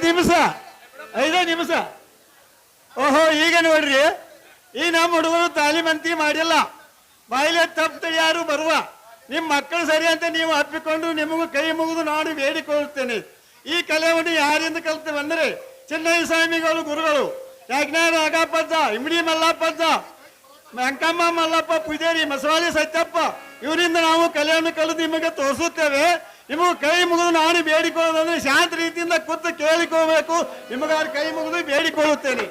ನಿಮಿಷ 5 ನಿಮಿಷ. ಓಹೋ, ಈಗ ನೋಡ್ರಿ, ಈ ನಮ್ಮ ಹುಡುಗರು ತಾಲೀಮಂತಿ ಮಾಡಿಲ್ಲ. ಬಾಯಿಲೆ ತಪ್ಪು ಯಾರು ಬರುವ ನಿಮ್ಮ ಮಕ್ಕಳು ಸರಿ ಅಂತ ನೀವು ಅಪ್ಪಿಕೊಂಡು ನಿಮಗೂ ಕೈ ಮುಗಿದು ನಾನು ಬೇಡಿಕೊಳ್ಳುತ್ತೇನೆ. ಈ ಕಲೆಯನ್ನು ಯಾರಿಂದ ಕಲ್ತೇವೆ ಅಂದ್ರೆ ಚಿನ್ನಯ್ಯ ಸ್ವಾಮಿಗಳು ಗುರುಗಳು, ಯಾಜ್ಞಾ ರಾಘಪ್ಪಜ್ಜ, ಇಮ್ಡಿ ಮಲ್ಲಪ್ಪಜ್ಜ, ವೆಂಕಮ್ಮ ಮಲ್ಲಪ್ಪ ಪೂಜಾರಿ, ಮಸವಾಳಿ ಸತ್ಯಪ್ಪ, ಇವರಿಂದ ನಾವು ಕಲೆಯನ್ನು ಕಲಿತು ನಿಮಗೆ ತೋರಿಸುತ್ತೇವೆ. ನಿಮಗೂ ಕೈ ಮುಗಿದು ನಾನು ಬೇಡಿಕೊಳ್ಳೋದಂದ್ರೆ ಶಾಂತ ರೀತಿಯಿಂದ ಕೂತು ಕೇಳಿಕೋಬೇಕು. ನಿಮಗಾರು ಕೈ ಮುಗಿದು ಬೇಡಿಕೊಳ್ಳುತ್ತೇನೆ.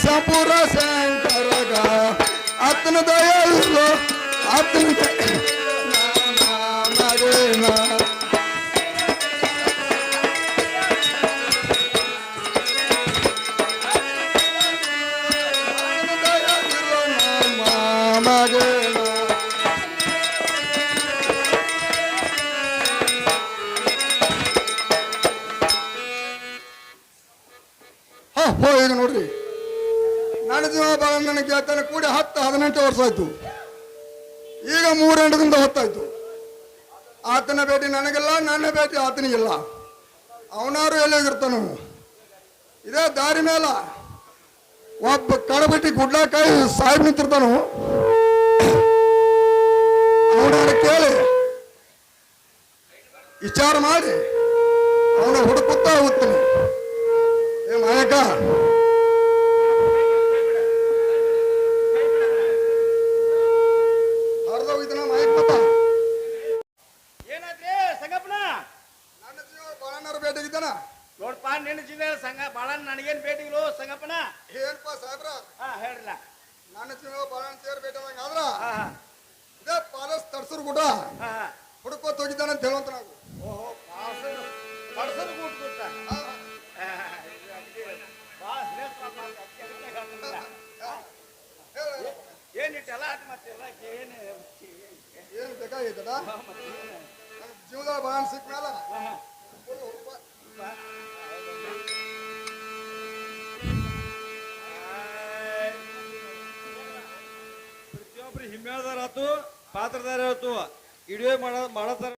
ಸಂಪೂರ್ಣ ಶಂಕರಗ ಆತನ ದಯವಿಲ್ಲ ಆತನ ಈಗ ನೋಡ್ರಿ, ನನ್ನ ಜೀವ ನನ್ನ ಗೆಳತನ ಕೂಡಿ 10-18 ವರ್ಷ ಆಯ್ತು. ಈಗ 3 ಗಂಟೆದಿಂದ ಹೊತ್ತಾಯ್ತು. ಆತನ ಭೇಟಿ ನನಗಿಲ್ಲ, ನನ್ನ ಭೇಟಿ ಆತನಿಗಿಲ್ಲ. ಅವನಾರು ಎಲ್ಲೋಗಿರ್ತಾನು. ಇದೇ ದಾರಿ ಮೇಲ ಒಬ್ಬ ಕಡಬಟ್ಟಿ ಗುಡ್ಲಾಕಾಯಿ ಸಾಹೇಬ್ ನಿಂತಿರ್ತಾನು. ಅವನ ಕೇಳಿ ವಿಚಾರ ಮಾಡಿ ಅವನ ಹುಡುಕುತ್ತಾ ಹೋಗ್ತೀನಿ. ಏ ಮಾಯಕ, ನೋಡ್ಪಾ, ನಿನ್ನ ಜೀವ ಸಂಘ ಬಾಳ ನನಗೇನ್ ಭೇಟಿಗಳು ಸಂಗಪ್ಪನ ಏನಪ್ಪ ಸಾಹೇಬ್ರ? ಹೇಳ್ರಲ್ಲ, ನನ್ನ ಜೀವ ಬಾಳ ಸೇರ್ ಭೇಟಿದಂಗ ಆದ್ರ ಇದೇ ಪಾಲಸ್ ತಡ್ಸರ್ ಗುಡ್ಡ ಹುಡುಕೋತ್ ಹೋಗಿದ್ದಾನೆ ಅಂತ ಹೇಳುವಂತ ನಾವು. ಓಹೋ, ತಡ್ಸರ್ ಗುಡ್ಡ ಗುಡ್ಡ ಏನಿಟ್ಟಲ್ಲ ಮತ್ತೆಲ್ಲ ಏನು ಬೇಕಾಗಿದ್ದದ ಜೀವದ ಬಾಳ ಸಿಕ್ಕ ಮೇಲ ಪ್ರತಿಯೊಬ್ರು ಹಿಮ್ಮೇಳದಾರ ಆತು, ಪಾತ್ರದಾರ ಆತು, ವಿಡಿಯೋ ಮಾಡತಾರ.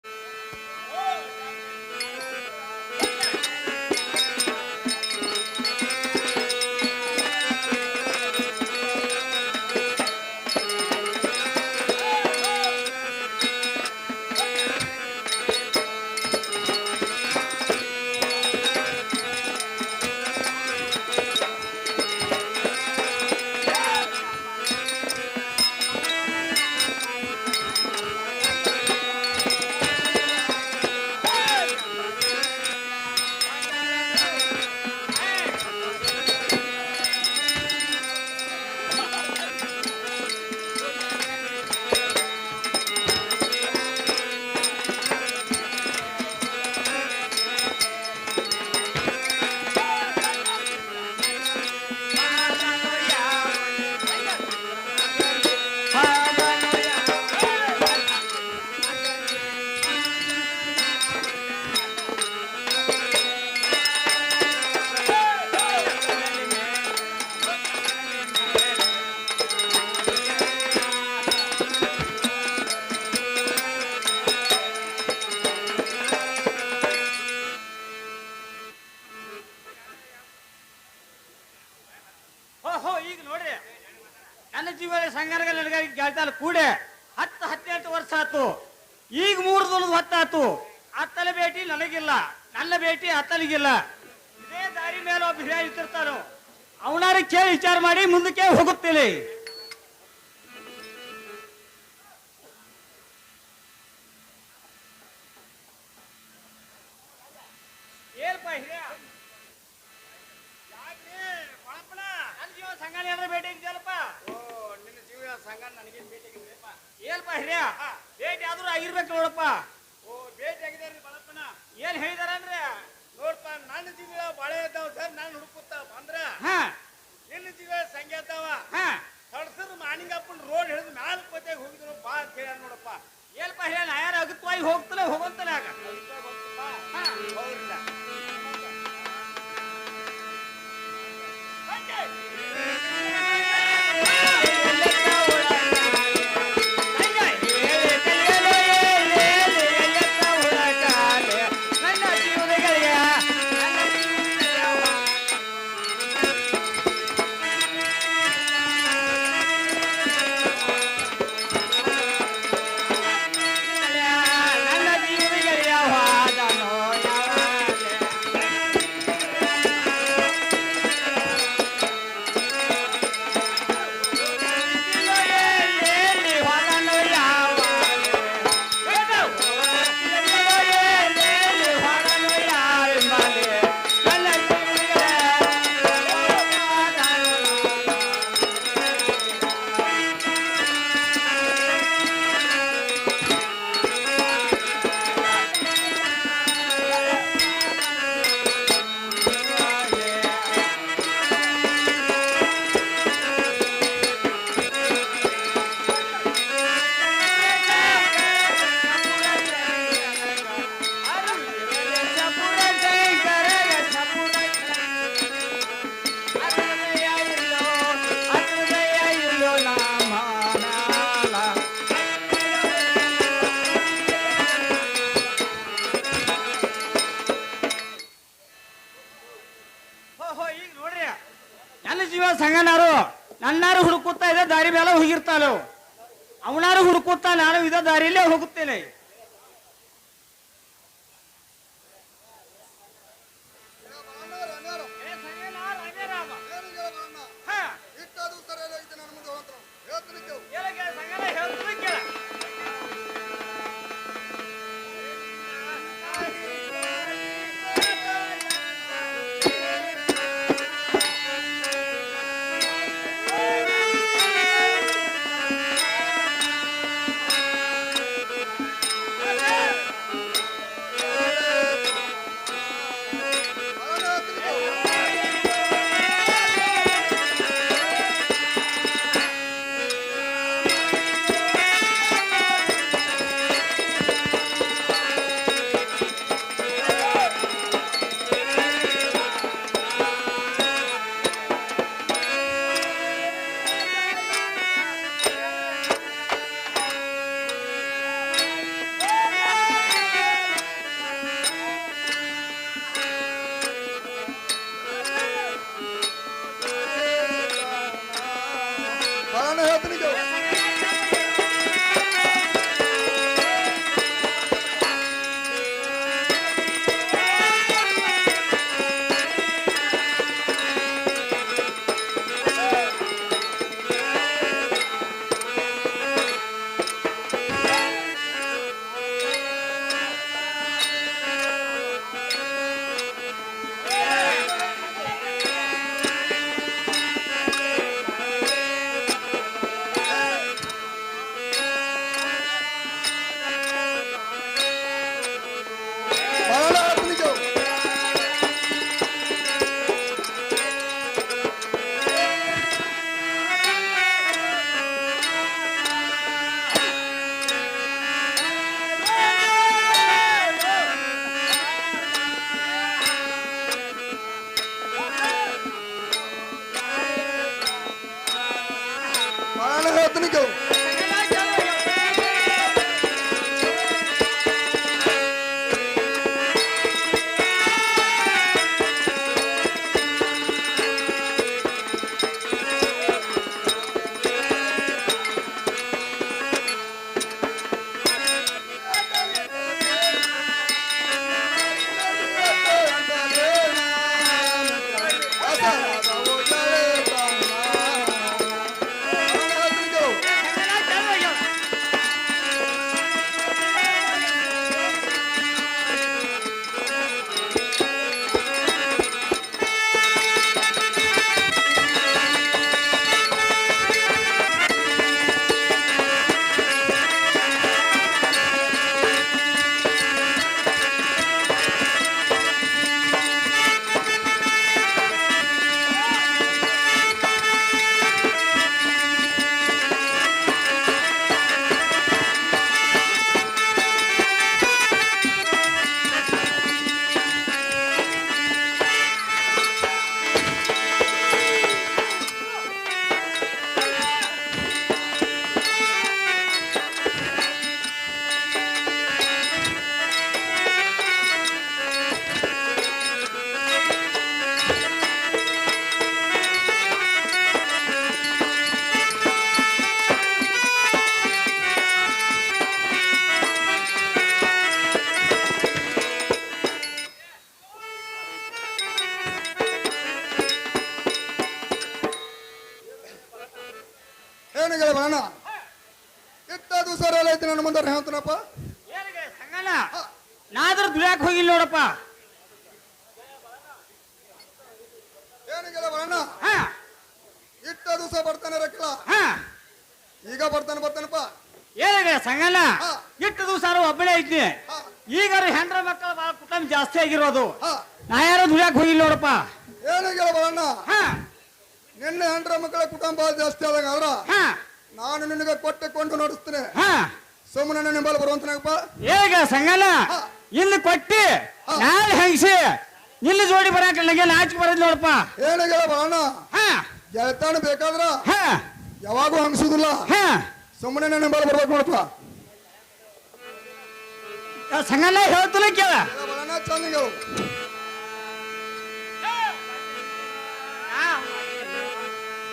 ಆತನ ಕೂಡೆ 18 ವರ್ಷ ಆತು. ಈಗ 3 ದಿನದ ಹೊತ್ತಾತು. ಅತ್ತಲ ಭೇಟಿ ನನಗಿಲ್ಲ, ನನ್ನ ಭೇಟಿ ಅತ್ತಲಿಗಿಲ್ಲ. ಇದೇ ದಾರಿ ಮೇಲೆ ಒಬ್ಬ ಹಿರಿಯ ಇರ್ತಿರ್ತಾನೋ, ಅವನಾರ ಕೇಳಿ ವಿಚಾರ ಮಾಡಿ ಮುಂದಕ್ಕೆ ಹೋಗುತ್ತೇನೆ. ಏನಪ್ಪ ಹಿರಿಯ, ನನ್ನ ಜೀವ ಸಂಘ ಏನಾರ ಭೇಟಿ ಆಗಿದೆಯಲ್ಲಪ್ಪ? ನಿನ್ನ ಜೀವ ಸಂಘ ನನಗೇನು ಭೇಟಿ ಆಗಿದ್ರಪ್ಪ? ಏನಪ್ಪ ಹಿರಿಯ, ಭೇಟಿ ಆದ್ರೂ ಆಗಿರ್ಬೇಕು ನೋಡಪ್ಪ. ಭೇಟಿ ಆಗಿದಾರ್ರಿ ಬಾಳಪ್ಪನ. ಏನ್ ಹೇಳಿದಾರಂದ್ರೆ, ನೋಡ್ಪ, ನನ್ನ ಜೀವ ಬಾಳೆ ಇದ್ದಾವ ಸರ್, ನಾನು ಹುಡುಕುತ್ತ ಬಂದ್ರ ಹಾ ನಿನ್ನ ಜೀವ ಸಂಖ್ಯೆ ಇದ್ದಾವ. ಹಾ ತಡ್ಸರ್ ಮಾನಿಂಗಪ್ಪನ ರೋಡ್ ಹಿಡಿದು ಮ್ಯಾಲ ಕೋತೆಗೆ ಹೋಗಿದ್ರು ಬಾ ಅಂತ ಹೇಳ ನೋಡಪ್ಪ. ಏನಪ್ಪ ಹಿರಿಯ, ನಾ ಯಾರು ಅಗತ್ಯವಾಗಿ ಹೋಗ್ತಲೇ ಹೋಗಂತಲೇ ಆಗ. ಹಾ ಹೌದ್ರಿಲ್ಲ. ಈಗ ನೋಡ್ರಿ, ನನ್ನ ಜೀವ ಸಂಗನಾರು ನನ್ನಾರು ಹುಡುಕುತ್ತಾ ಇದೇ ದಾರಿ ಮೇಲೆ ಹೋಗಿರ್ತಾಳು. ಅವನಾರು ಹುಡುಕುತ್ತಾ ನಾನು ಇದೇ ದಾರಿಯಲ್ಲೇ ಹೋಗುತ್ತೇನೆ. ಇಟ್ಟದು ಸರಿಯಲ್ಲ ಐತೆ ನನ್ನ ಮುಂದೆ ಹೋಗ್ತಾವ. ಹೇಳ್ತೀನಿ ಕೇಳು. ಸರ್ ಎಲ್ಲ ಐತಿ ನನ್ನ ಮುಂದೆ ಹೇಳ್ತಾನಪ್ಪ. ಏನಿಗೆ ಸಂಗಣ್ಣ ನಾದ್ರ ದುಡ್ಯಾಕ ಹೋಗಿಲ್ಲ ನೋಡಪ್ಪ. ಏನಿಗೆಲ್ಲ ಬರೋಣ ಹಾ ಇಟ್ಟ ದಿವಸ ಬರ್ತಾನೆ ರಕ್ಕಲ ಹಾ ಈಗ ಬರ್ತಾನಪ್ಪ. ಏನಿಗೆ ಸಂಗಣ್ಣ ಹಾ. ಇಟ್ಟು ದಿವಸ ಒಬ್ಬನೇ ಐತಿ. ಹಾ. ಈಗ ಹೆಂಡ್ರ ಮಕ್ಕಳು ಬಹಳ ಕುಟುಂಬ ಜಾಸ್ತಿ ಆಗಿರೋದು. ಹಾ. ನಾ ಯಾರು ದುಡ್ಯಾಕ ಹೋಗಿಲ್ಲ ನೋಡಪ್ಪ. ಏನಿಗೆಲ್ಲ ಬರೋಣ ಹಾ ನಿನ್ನ ಹೆಂಡ್ರ ಮಕ್ಕಳ ಕುಟುಂಬ ಜಾಸ್ತಿ ಆದಾಗ ಆದ್ರ ಹಾ ನಾನು ನಿನಗೆ ಕೊಟ್ಟು ನೋಡಿಸ್ತೇನೆ. ಹಾ ಸುಮ್ಮನೆ ನನ್ನ ಬಲ್ ಬರುವಂತನಪ್ಪ. ಈಗ ಸಂಗಣ್ಣ ಹಾ. ಇಲ್ಲಿ ಕೊಟ್ಟಿ ಹಾ. ನಾಳೆ ಹೆಂಗಸಿ ಇಲ್ಲಿ ಜೋಡಿ ಬರಾಕ ನನಗೆ ನಾಚಿಕೆ ಬರೋದು ನೋಡಪ್ಪ. ಏನಿಗೆಲ್ಲ ಬರೋಣ ಹಾ ಗೆಳತಾನ ಬೇಕಾದ್ರ ಹಾ ಯಾವಾಗೂ ಹಂಗಸುದಿಲ್ಲ. ಹಾ ಸುಮ್ಮನೆ ನನ್ನ ಬಲ್ ಬರ್ಬೇಕು ನೋಡಪ್ಪ. ಸಂಗಣ್ಣ ಹೇಳ್ತಲೇ ಕೇಳ. ಬರೋಣ ಚಂದಿಗೆ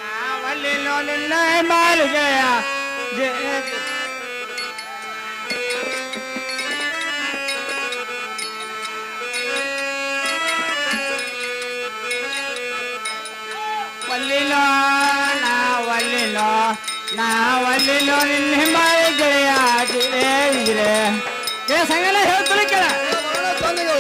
ನಾವಲ್ಲಿನೋ ನಿನ್ನ ಮಾಲಿಗೆಯ ವಲ್ಲಿನೋ ನಾವಲ್ಲಿನೋ ನಿನ್ನ ಮಾಲಿಗೆಯ ಜಿರೆ ಸಂಗಣ್ಣ ಹೇಳ್ತಲೇ ಕೇಳ. ಬರೋಣ ಚಂದಿಗೆ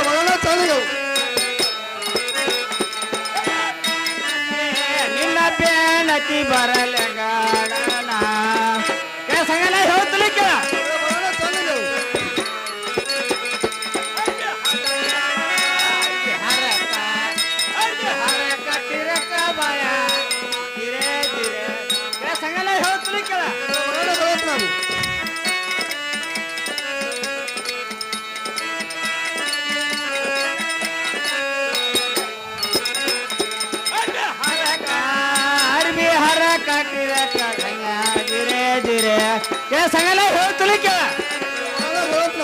ಬರೋಣ ಚಂದಿಗೆ ನಿನ್ನ ಬೇನತಿ ಬರಲ ಗಾಡನ ಸಂಗಣ್ಣ ಹೇಳ್ತಲೇ ಕೇಳ. ಬರೋಣ ಚಂದಿಗೆ ಸಂಗಣ್ಣ ಹೇಳ್ತಲೇ ಕೇಳ. ಬರೋಣ ಬರೋಣ ನಾವು ಅರ್ಬಿ ಹರ ಕಟ್ಟಿರಕ ಧಿರೆ ಧಿರೆ ಸಂಗಣ್ಣ ಹೇಳ್ತಲೇ ಕೇಳ. ಬರೋಣ ಬರೋಣ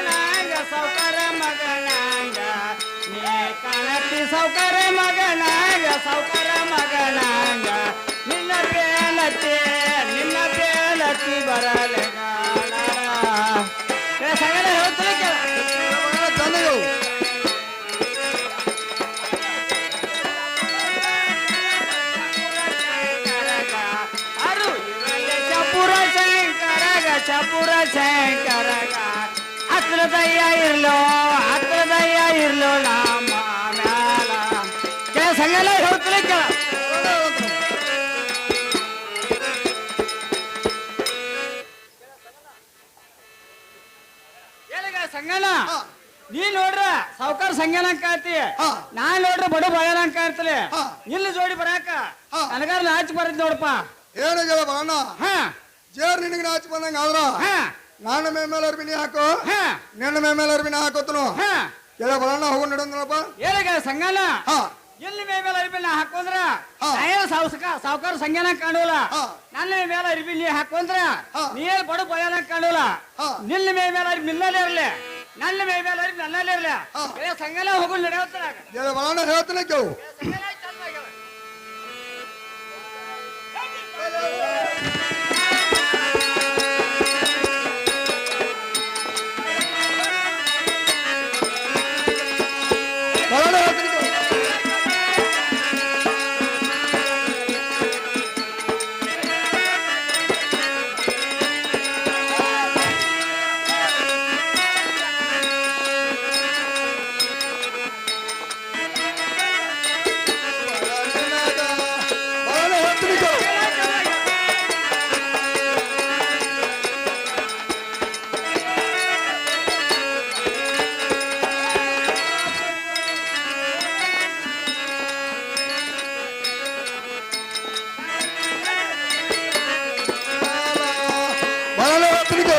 ನಾವು ಸೌಕರ ಮಗನಾಂಗ ನೀ ಕಾಣತಿ ಸೌಕರ ಮಗನಾಂಗ ನಿನ್ನ ಬೇಲತಿ ಬರಲ ಸಂಗಣ್ಣ ಹೇಳ್ತಲೇ ಕೇಳ. ಬರೋಣ ಚಂದಿಗೆ ಚಪುರ ಶಂಕರಗ ಹತ್ರದಯ್ಯ ಇರ್ಲೋ ನಮ್ಮ ಮ್ಯಾಲ ಸಂಗಣ್ಣ ಹೇಳ್ತಲೇ ಕೇಳ. ಸಂಗಣ್ಣ ಹಾ. ನೀ ನೋಡ್ರ ಸಾವುಕಾರ ಸಂಗಣ್ಣ ಕಾಯ್ತಿ. ಹಾ. ನಾನ್ ನೋಡ್ರ ಬಡ ಬಯಲ ಕಾಯ್ತಲೆ. ಹಾ. ಇಲ್ಲಿ ಜೋಡಿ ಬರಾಕ ಹಾ. ನನಗಾರ ನಾಚಿ ಬರದ್ ನೋಡಪ್ಪ. ಏನಿಗೆಲ್ಲ ಬರೋಣ ಹಾ ಜೇರ್ ನಿನಗೆ ನಾಚಿ ಬಂದಂಗ ಆದ್ರ ಹಾ ನಾನು ಮೇಮೇಲೆ ಅರ್ಬಿನಿ ಹಾಕೋ ಹಾ ನಿನ್ನ ಮೇಮೇಲೆ ಅರ್ಬಿನಿ ಹಾಕೋತನು ಹಾ ಎಲ್ಲ ಬರೋಣ ಹೋಗು ನಡಂದ್ರಪ್ಪ. ಏನಿಗೆ ಸಂಗಣ್ಣ ಹಾ ಎಲ್ಲಿ ಮೇಲೆ ಅರಿಬಿನ ಹಾಕೊಂಡ್ರ ಹಾ. ಸಾವುಕಾರ ಸಂಗಣ್ಣ ಕಾಣೋಲ್ಲ. ಹಾ. ನನ್ನ ಮೇಲೆ ಅರಿಬಿ ನೀ ಹಾಕೊಂಡ್ರ ಹಾ. ನೀ ಬಡ ಬಯಲ ಕಾಣೋಲ್ಲ. ಹಾ. ನಿನ್ನ ಮೇಲೆ ಅರಿಬಿ ನಿನ್ನಲ್ಲೇ ಇರ್ಲಿ, ನನ್ನ ಮೇಲೆ ಅರಿಬಿ ನನ್ನಲ್ಲೇ ಇರ್ಲಿ. ಹಾ. ಸಂಗಣ್ಣ ಹೋಗು ನಡೆಯುತ್ತಾರ. ಎಲ್ಲ ಬರೋಣ ಹೇಳ್ತಾನೆ ಕೇಳು. ಬರೋಣ ಹೇಳ್ತಾನೆ ಕೇಳು. ಬರೋಣ ಹೇಳ್ತಾನೆ ಕೇಳು. ಬರೋಣ ಹೇಳ್ತಾನೆ ಕೇಳು.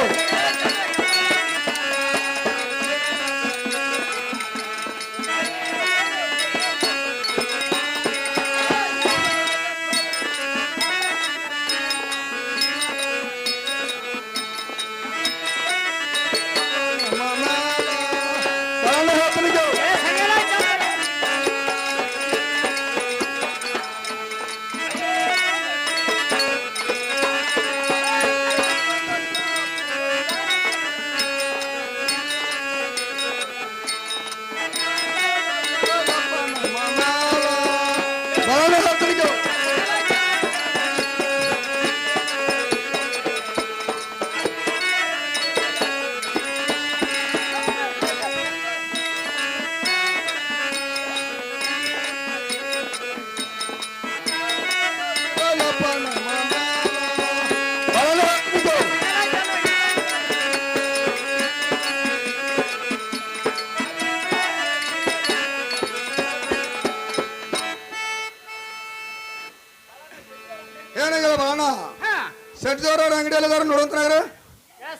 ಯಾರು ನೋಡುವಂತನಾಗ್ರೆ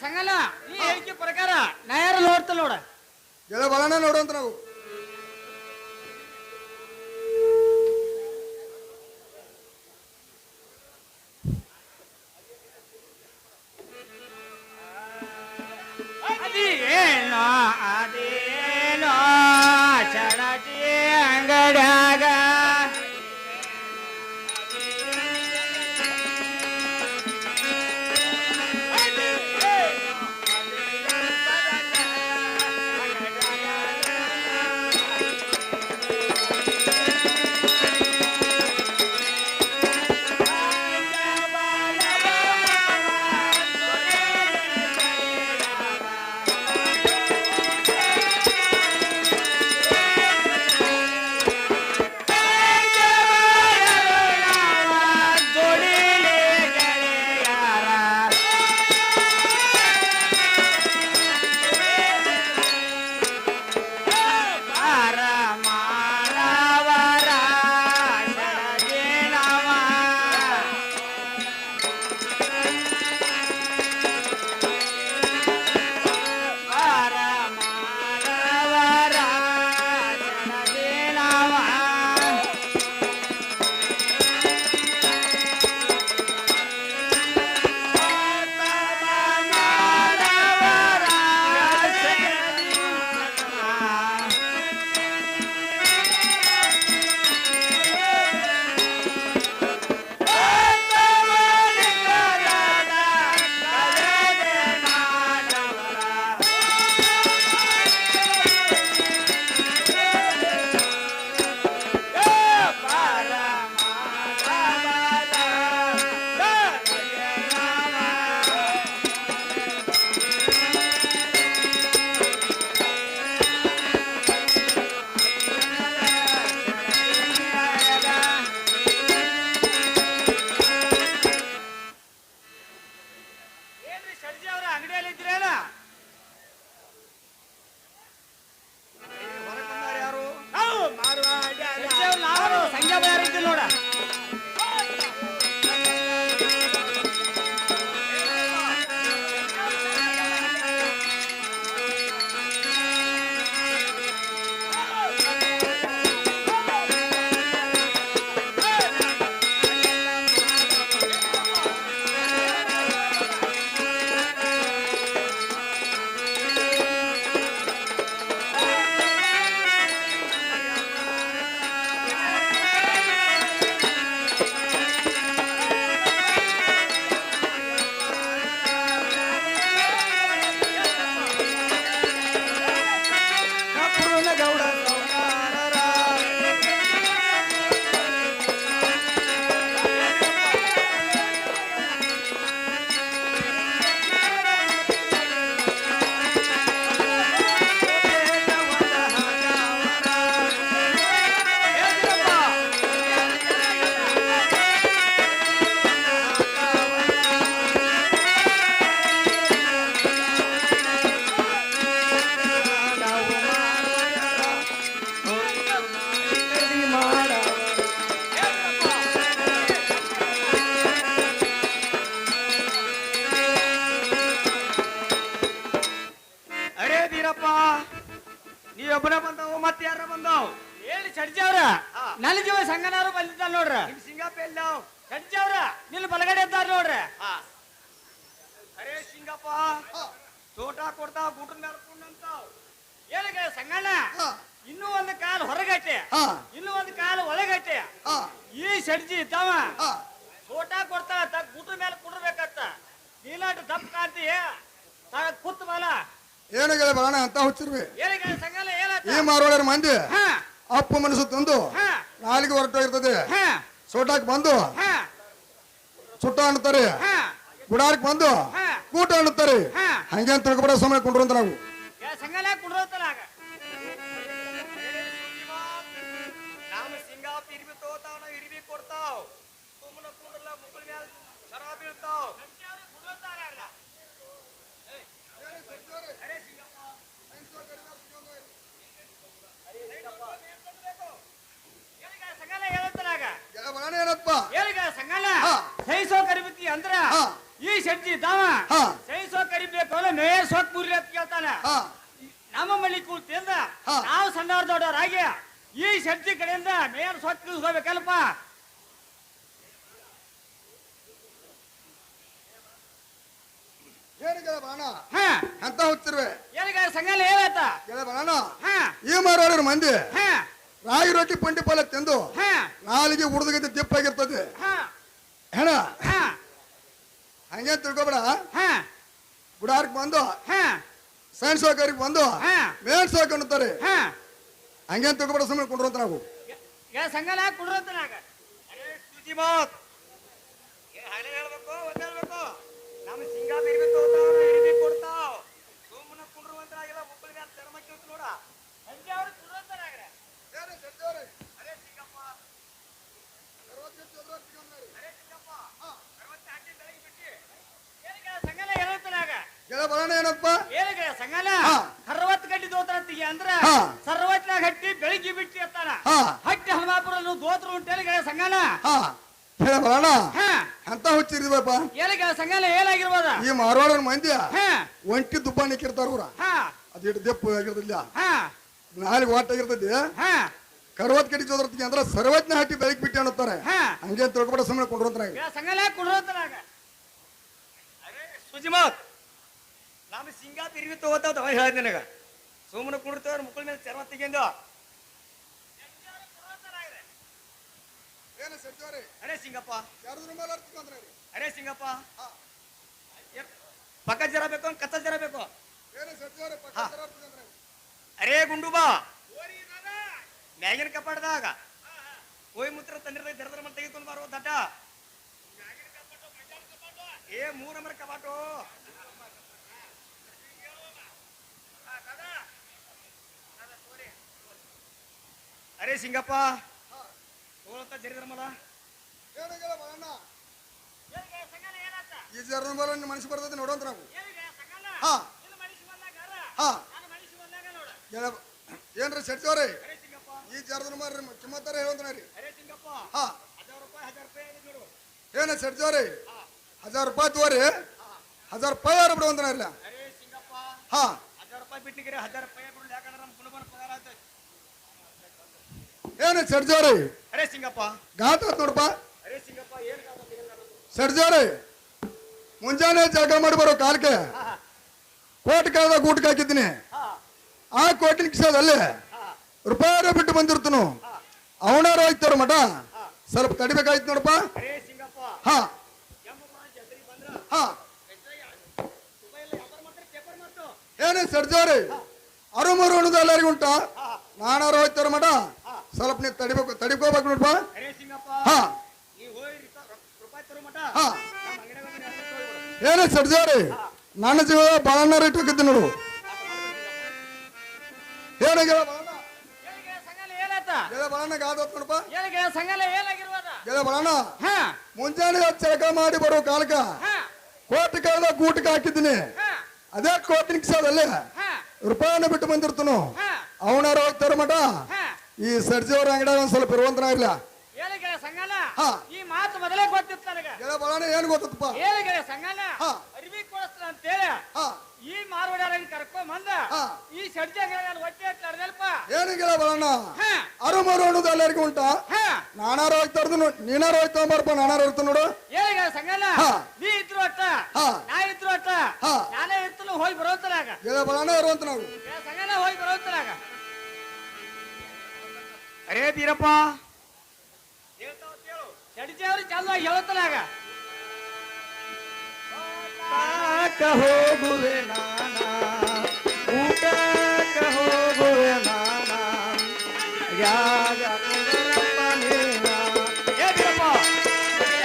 ಸಂಗಲ್ಲ ನೀ ಹೇಳಿಕೆ ಪ್ರಕಾರ ನಾ ಯಾರು ನೋಡ್ತಲ್ಲ ನೋಡ ಗೆಳೆ ಬಾಳಣ್ಣ ನೋಡುವಂತ ನಾವು ಅದೇನೋ ಅದೇನೋ ಚಡಟಿ ಅಂಗಡ್ಯಾಗ ಒಬ್ಬನ ಬಂದವು ಮತ್ತೆ ಯಾರ ಬಂದವು ಹೇಳಿ ಚಡ್ಜವ್ರ ನನ್ನ ಜೀವ ಸಂಗನಾರು ಬಂದಿದ್ದ ನೋಡ್ರ ಸಿಂಗಾಪ ಎಲ್ಲಾವ್ ಚಡ್ಜವ್ರ ನಿಲ್ ಬಲಗಡೆ ಇದ್ದಾರ ನೋಡ್ರ ಅರೇ ಸಿಂಗಪ್ಪ ತೋಟ ಕೊಡ್ತಾವ ಗುಡ್ಡ ಮೇಲೆ ಕುಂಡಂತಾವ್ ಏನಾಗ ಸಂಗಣ್ಣ ಇನ್ನೂ ಒಂದು ಕಾಲು ಹೊರಗಟ್ಟೆ ಇನ್ನೂ ಒಂದು ಕಾಲು ಒಳಗಟ್ಟೆ ಈ ಸಡ್ಜಿ ಇದ್ದಾವ ತೋಟ ಕೊಡ್ತಾಳ ಗುಡ್ಡ ಮೇಲೆ ಕುಡ್ಬೇಕತ್ತ ನೀಲಾಟ ದಪ್ಪ ಕಾಂತಿ ಕುತ್ತ ಬಾಲ ಏನು ಗೆಳೆ ಬಾಣ ಅಂತ ಹುಚ್ಚಿರ್ವಿ ಏನಾಗ ಸಂಗಣ್ಣ ಏನಾತ ಈ ಮಾರೋಳರ ಮಂದಿ ಹಾ ಅಪ್ಪು ಮನಸ್ಸು ತಂದು ಹಾ ನಾಲಿಗೆ ಹೊರಟೋಗಿರ್ತದೆ ಹಾ ಸೋಟಾಕ್ ಬಂದು ಹಾ ಸುಟ್ಟ ಅನ್ನುತ್ತಾರೆ ಹಾ ಗುಡಾರಕ್ ಬಂದು ಹಾ. ಕೂಟ ಅನ್ನುತ್ತಾರೆ ಹಾ. ಹಂಗೆ ಅಂತ ತಿಳ್ಕೊಬೇಡ ಸುಮ್ಮನೆ ಕೊಂಡ್ರು ಅಂತ ನಾವು ಸಂಗಣ್ಣ ಕುಡ್ರೋತಲ್ಲ ಆಗ ನಾವು ಸಿಂಗಾಪ ಇರ್ಬಿ ತೋತಾವ ನಾವು ಇರ್ಬಿ ಕೊಡ್ತಾವ್ ಸುಮ್ಮನ ಕುಂಡ್ರಲ್ಲ ಮುಕ್ಕಳ ಮ್ಯಾಲ ಶರ ಬೀಳ್ತಾವ್ ಸಂಗಣ್ಣ ಹೇಳತ್ತಲ್ಲ ಆಗ ಗೆಳೆ ಬಾಣ ಏನಪ್ಪ ಹೇಳಿಗ ಸಂಗಣ್ಣ ಹಾ. ಸಹಿಸೋ ಕರಿಬಿತಿ ಅಂದ್ರ ಹಾ. ಈ ಸಡ್ಜಿ ಇದ್ದಾವ ಬಿಡ್ಬೇಕು ಅಂದ್ರೆ ಮೇಯರ್ ಸೊಕ್ ಮುರ್ಲಿ ಅಂತ ಕೇಳ್ತಾನ. ಹಾ ನಮ್ಮ ಮನೆ ಕೂತಿಂದ ಹಾ. ನಾವು ಸಣ್ಣವ್ರ ದೊಡ್ಡವರಾಗಿ ಈ ಶೆಟ್ಟಿ ಕಡೆಯಿಂದ ಮೇಯರ್ ಸೊಕ್ ಹೋಗ್ಬೇಕಲ್ಪ. ಏನು ಗೆಳೆ ಬಾಣ ಹಾ ಅಂತ ಹೋಗ್ತಿರ್ವೆ ಏನಿಗ ಸಂಘಾಲ ಹೇಳತ್ತ. ಗೆಳೆ ಬಾಣ ಹಾ ಈ ಮಾರೋರ ಮಂದಿ ಹಾ ರಾಗಿ ರೊಟ್ಟಿ ಪುಂಡಿ ಪಲ್ಯ ತಿಂದು ಹಾ ನಾಲಿಗೆ ಉಡ್ದಗೈತೆ ದಿಪ್ಪಾಗಿರ್ತದೆ ಹಾ ಹೆಣ ಹಾ ಹಂಗೆ ತಿಳ್ಕೊಬೇಡ. ಹಾ ಬುಡಾರ್ಕ್ ಬಂದು ಹಾ ಸೈನ್ ಸೌಕರ್ಯಕ್ಕೆ ಬಂದು ಹಾ ಮೇನ್ ಸೌಕ ಅನ್ನುತ್ತಾರೆ. ಹಾ ಹಂಗೆ ತಿಳ್ಕೊಬೇಡ, ಸುಮ್ಮನೆ ಕೊಂಡ್ರಂತ ನಾವು ಸಂಘಾಲ ಕುಡ್ರಂತನಾಗ ಸುಜಿ ಮಾತ್ ಹಳೆ ಹೇಳ್ಬೇಕು ಒಂದ್ ಹೇಳ್ಬೇಕು. ನಮ್ಮ ಸಿಂಗ ಬಿರ್ಬೇಕು ಹೋತಾವ ಹಿರಿಬಿ ಕೊಡ್ತಾವ್. ಸುಮ್ಮನೆ ಕುಂಡ್ರುವಂತರಾಗಿಲ್ಲ ಮುಕ್ಕಳ ಮ್ಯಾಲ ಚರ್ಮ ಕೇಳ್ತು ನೋಡ. ಸಂಜೆ ಅವ್ರು ಕುಡ್ರಂತನಾಗ್ರೆ ಅರೆ ಸಿಂಗಪ್ಪ ಅರೆ ಸಿಂಗಪ್ಪ ಅರವತ್ತು ಹಾಕಿ ಬೆಳಗ್ಗೆ ಬಿಟ್ಟಿ ಏನಿಗ ಸಂಘಾಲ ಹೇಳತ್ತನಾಗ ಗೆಳೆ ಬಾಣ ಏನಪ್ಪ ಏನಿಗ ಸಂಘಾಲ ಹಾ. 60 ಗಂಟೆ ದೋತರಂತಿಗೆ ಅಂದ್ರ ಹಾ. ಸರ್ವತ್ನಾಗ ಹಟ್ಟಿ ಬೆಳಿಗ್ಗೆ ಬಿಟ್ಟಿ ಅಂತಾನ. ಹಾ ಹಟ್ಟಿ ಹನುಮಾಪುರ ದೋತ್ರ ಉಂಟೇಳಿಗ ಸಂಘಾಲ. ಹಾ ಗೆಳೆ ಬಾಣ ಹಾ ಅಂತ ಹುಚ್ಚಿರಿದ್ವಪ್ಪ. ಏನಿಗ ಸಂಘಾಲ ಏನಾಗಿರ್ಬೋದ. ಈ ಮಾರವಾಡ ಮಂದಿ ಹಾ ಒಂಟಿ ದುಬ್ಬ ನಿಕ್ಕಿರ್ತಾರ ಅವ್ರ ಹಾ ಅದಿಟ್ಟು ದೆಪ್ಪ ಆಗಿರ್ತದಿಲ್ಲ, ಹಾ ನಾಲಿಗೆ ಒಟ್ಟಾಗಿರ್ತದೆ. ಹಾ ಕರ್ವತ್ ಕಡಿ ಚೋದ್ರತಿಗೆ ಅಂದ್ರೆ ಸರ್ವಜ್ಞ ಹಟ್ಟಿ ಬೆಳಗ್ಗೆ ಬಿಟ್ಟು ಅನ್ನುತ್ತಾರೆ. ಹಾ ಹಂಗೆ ತಿಳ್ಕೊಬೇಡ, ಸುಮ್ಮನೆ ಕೊಂಡ್ರಂತ ಸಂಘಾಲ ಕುಡ್ರಂತನಾಗ ಅರೆ ಸುಜಿ ಮಾತ್ ನಮ್ಮ ಸಿಂಗ ಬಿರ್ವಿ ತಗೋತಾವ ಹೇಳ್ದ ನಿನಗ. ಸುಮ್ಮನೆ ಕುಂಡ್ತೇವ್ರ ಮುಕ್ಕಳ ಮೇಲೆ ಚರ್ಮ ತೆಗೆಂದು ಏನು ಸೆಡ್ಜೋರಿ ಅರೆ ಸಿಂಗಪ್ಪ ಯಾರದ್ರ ಮೇಲೆ ಅರ್ತ್ಕೊಂಡ್ರೆ ಅರೆ ಸಿಂಗಪ್ಪ ಪಕ್ಕ ಜರ ಬೇಕು ಕಚ್ಚ ಜರ ಬೇಕು. ಏನು ಸೆಡ್ಜೋರಿ ಪಕ್ಕ ಹಾ. ಅರ್ತ್ಕೊಂಡ್ರೆ ಅರೇ ಗುಂಡು ಬಾ ಮ್ಯಾಗಿನ ಕಪಾಟದಾಗ ಹೋಯ್ ಮುತ್ರ ತಂದಿರ್ದಾಗ ದರದರ ಮಟ್ಟ ತೆಗೆದುಕೊಂಡು ಬಾರೋ ದಡ್ಡ. ಏ 3 ನಂಬರ್ ಕಪಾಟು ಅರೆ ಸಿಂಗಪ್ಪ ತೋಳತ್ತ ಜರಿದ್ರ ಮಲ ಏನು ಗೆಳೆ ಬಾಣ ಏನಿಗ ಸಂಘಾಲ ಏನಾತ. ಈ ಜರ್ನ ಮೇಲೆ ಮನಸ್ಸು ಬರ್ತದೆ ನೋಡೋಂತ ನಾವು. ಏನಿಗ ಸಂಘಾಲ ಹಾ ನಿನ್ನ ಮನುಷ್ಯ ಬಂದಾಗ ಹಾ ನಾನು ಮನುಷ್ಯ ಬಂದಾಗ ನೋಡ. ಗೆಳೆ ಏನ್ರಿ ಸೆಡ್ಜೋರಿ ಅರೆ ಸಿಂಗಪ್ಪ ಈ ಜರ್ನ ಮಾರ್ರಿ ಕಿಮ್ಮತ್ತಾರೆ ಹೇಳಂತ ರೀ. ಅರೆ ಸಿಂಗಪ್ಪ ಹಾ 1000 ರೂಪಾಯಿ ಇದೆ ನೋಡು. ಏನು ಸೆಡ್ಜೋರಿ 1000 ರೂಪಾಯಿ ತೋರಿ 1000 ರೂಪಾಯಿ ಯಾರು ಬಿಡು ಅಂತ ಇಲ್ಲ. ಅರೆ ಸಿಂಗಪ್ಪ ಹಾ 1000 ರೂಪಾಯಿ ಬಿಟ್ಟಿಗೆ 1000 ರೂಪಾಯಿ ಬಿಡು, ಯಾಕಂದ್ರೆ ನಮ್ಮ ಕುಟುಂಬನ ಪಗಾರ ಆಯ್ತು. ಏನು ಸೆಡ್ಜೋರಿ ಅರೆ ಸಿಂಗಪ್ಪ ಘಾಟ್ ಆತ್ ನೋಡಪ್ಪ. ಅರೆ ಸಿಂಗಪ್ಪ ಏನ್ ಸೆಡ್ಜೋರಿ ಮುಂಜಾನೆ ಜಾಗ ಮಾಡಿ ಬರೋ ಕಾಲಕ್ಕೆ ಕೋಟಿ ಕಾಲದ ಗೂಟಕ್ಕೆ ಹಾಕಿದ್ದೀನಿ. ಆ ಕೋಟಿನ ಕಿಸದಲ್ಲಿ ರೂಪಾಯಿ ಬಿಟ್ಟು ಬಂದಿರ್ತನು. ಅವನಾರ ಹೋಯ್ತಾರ ಮಠ ಸ್ವಲ್ಪ ತಡಿಬೇಕಾಯ್ತು ನೋಡಪ್ಪ. ಅರೆ ಸಿಂಗಪ್ಪ ಹಾ ಕೆಂಪು ಜಾತ್ರೆ ಬಂದ್ರ ಹಾ ರೂಪಾಯಿ ವ್ಯಾಪಾರ ಮಾಡ್ತಾರೆ, ಪೇಪರ್ ಮಾಡ್ತು. ಏನೇ ಸೆಡ್ಜೋರಿ ಅರುಮರು ಅನ್ನೋದು ಎಲ್ಲರಿಗೂ ಉಂಟ. ನಾನಾರು ಹೋಯ್ತಾರ ಮಠ ಸ್ವಲ್ಪ ನೀವು ತಡಿಕೋಬೇಕು ನೋಡಪ್ಪ. ಅರೆ ಸಿಂಗಪ್ಪ ಹಾ ನೀವು ಹೋಗಿ ರೂಪಾಯಿ ತರೋ ಮಟ ಹಾ ನಮ್ಮ ಅಂಗಡಿಯಾಗ ಒಂದು 200 ರೂಪಾಯಿ ಕೊಡು. ಏನೇ ಸೆಡ್ಜೋರಿ ನನ್ನ ಜೀವ ಬಾಳಣ್ಣ ರೇಟ್ ಹೋಗಿದ್ದೆ ನೋಡು. ಏನೇ ಗೆಳೆ ಬಾಳಣ್ಣ ಏನಿಗ ಸಂಘಾಲ ಏನಾತ. ಗೆಳೆ ಬಾಳಣ್ಣ ಗಾದ ಹೊತ್ತು ನೋಡಪ್ಪ. ಏನಿಗ ಸಂಘಾಲ ಏನಾಗಿರ್ಬೋದ. ಗೆಳೆ ಬಾಳಣ್ಣ ಹಾ ಮುಂಜಾನೆ ಚಳಕ ಮಾಡಿ ಬರೋ ಕಾಲಕ ಹಾ ಕೋಟಿ ಕಾಲದ ಗೂಟಕ್ಕೆ ಹಾಕಿದ್ದೀನಿ. ಹಾ ಅದೇ ಕೋಟಿನ ಕಿಸದಲ್ಲಿ ಹಾ ರೂಪಾಯಿನ ಬಿಟ್ಟು ಬಂದಿರ್ತನು. ಹಾ ಅವನಾರ ಹೋಗ್ತಾರ ಮಠ ಹಾ ಈ ಸರ್ಜಿ ಅವ್ರ ಅಂಗಡಿಯಾಗ ಒಂದ್ ಸ್ವಲ್ಪ ಇರುವಂತನ ಇಲ್ಲ. ಏನಿಗ ಸಂಘಾಲ ಹಾ. ಈ ಮಾತು ಮೊದಲೇ ಗೊತ್ತಿತ್ತು ನನಗೆ. ಗೆಳೆ ಬಾಳಣ್ಣ ಏನ್ ಗೊತ್ತಪ್ಪ. ಏನಿಗ ಸಂಘಾಲ ಹಾ. ಅರಿವಿ ಕೊಡಿಸ್ತಾನ ಅಂತೇಳಿ ಹಾ ಈ ಮಾರ್ವಾಡ್ಯಾರಂಗ್ ಕರ್ಕೊಂಡ್ ಬಂದ ಹಾ. ಈ ಸಡ್ಜಾಗ ನಾನು ಹೊಟ್ಟೆ ಹತ್ಲಾರ್ದಲ್ಪ. ಏನು ಗೆಳೆ ಬಾಳಣ್ಣ ಹಾ ಅರುಮರು ಅನ್ನೋದು ಎಲ್ಲರಿಗೂ ಉಂಟ. ಹಾ ನಾನಾರು ಹೋಗ್ತಾ ಇರ್ದು ನೀನಾರು ಹೋಗ್ತಾ ಬಾರಪ್ಪ, ನಾನಾರು ಇರ್ತ ನೋಡು. ಏನಿಗ ಸಂಘಾಲ ಹಾ. ನೀ ಇದ್ರು ಅಟ್ಟ ಹಾ. ನಾ ಇದ್ರು ಅಟ್ಟ ಹಾ. ನಾನೇ ಇರ್ತಲು ಹೋಗಿ ಬರೋತಲಾಗ. ಗೆಳೆ ಬಾಳಣ್ಣ ಇರುವಂತ ನಾವು. ಸಂಘಾಲ ಹೋಗಿ ಬರೋತಲಾಗ. ಅರೇ ಬೀರಪ್ಪ ಹೇಳ್ತಾವ ಕೇಳು. ಸಡ್ಜಿ ಅವ್ರು ಚಂದವಾಗಿ ಹೇಳತ್ತಲಾಗ. ಹೋಗುವೆ ನಾನ ಊಟಕ್ಕೆ ಹೋಗುವೆ ನಾನ ಯಾಗ ಏ ಬೀರಪ್ಪ ಏ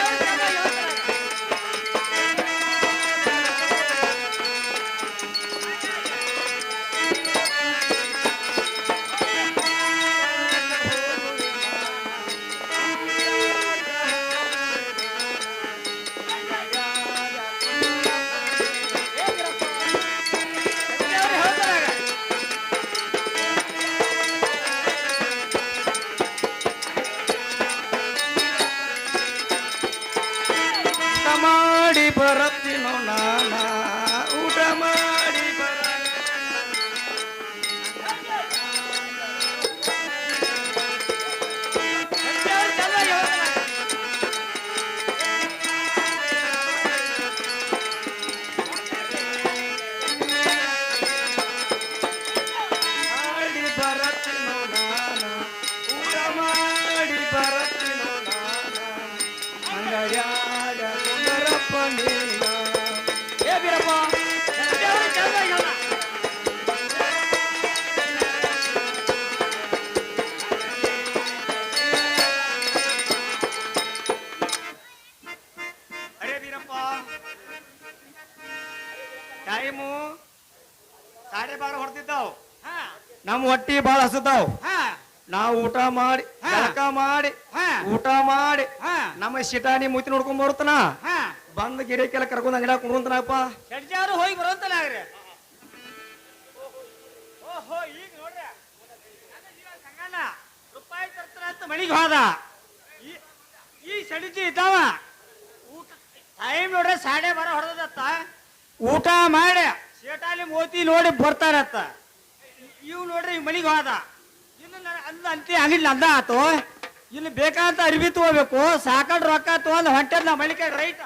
ಟೈಮು 12:30 ಹೊಡೆದಿದ್ದಾವ್ ಹಾ ನಮ್ಮ ಹೊಟ್ಟಿ ಬಾಳ ಹಸದಾವ್ ಹಾ ನಾವು ಊಟ ಮಾಡಿ ಹಾ. ಜಳಕ ಮಾಡಿ ಹಾ. ಊಟ ಮಾಡಿ ಹಾ ನಮ್ಮ ಶಿಟಾನಿ ಮೂತಿ ನೋಡ್ಕೊಂಡ್ ಬರುತ್ತನ ಹಾ ಬಂದ್ ಗಿಡಕ್ಕೆಲ್ಲ ಕರ್ಕೊಂಡ್ ಅಂಗಡಿಯಾಗ ಕುಂಡ್ರಂತನಪ್ಪ ಶೆಡ್ಜಾರು ಹೋಗಿ ಬರೋಂತಲ್ಲ ಆಗ್ರಿ ಓಹೋ ಈಗ ನೋಡ್ರಿ ನನ್ನ ಜೀವ ಸಂಗಣ್ಣ ರೂಪಾಯಿ ತರ್ತಾರ ಅಂತ ಮಳಿಗೆ ಹೋದ ಈ ಸಡಿಜಿ ಇದ್ದಾವ ಊಟ ಟೈಮ್ ನೋಡ್ರಿ 12:30 ಹೊಡೆದತ್ತ ಊಟ ಮಾಡಿ ಶೇಟಾಲಿ ಮೋತಿ ನೋಡಿ ಬರ್ತಾರತ್ತ ಇವ್ ನೋಡ್ರಿ ಈ ಮಳಿಗೆ ಹೋದ ಇನ್ನು ಅಂತಿ ಅಂಗಡಿ ನಂದ ಆತು ಇಲ್ಲಿ ಬೇಕಾದಂತ ಅರಿವಿ ತಗೋಬೇಕು ಸಾಕಂಡ್ ರೊಕ್ಕ ತಗೊಂಡ್ ಹೊಂಟದ್ ನಾ ಮಳಿಕೆ ರೈಟ್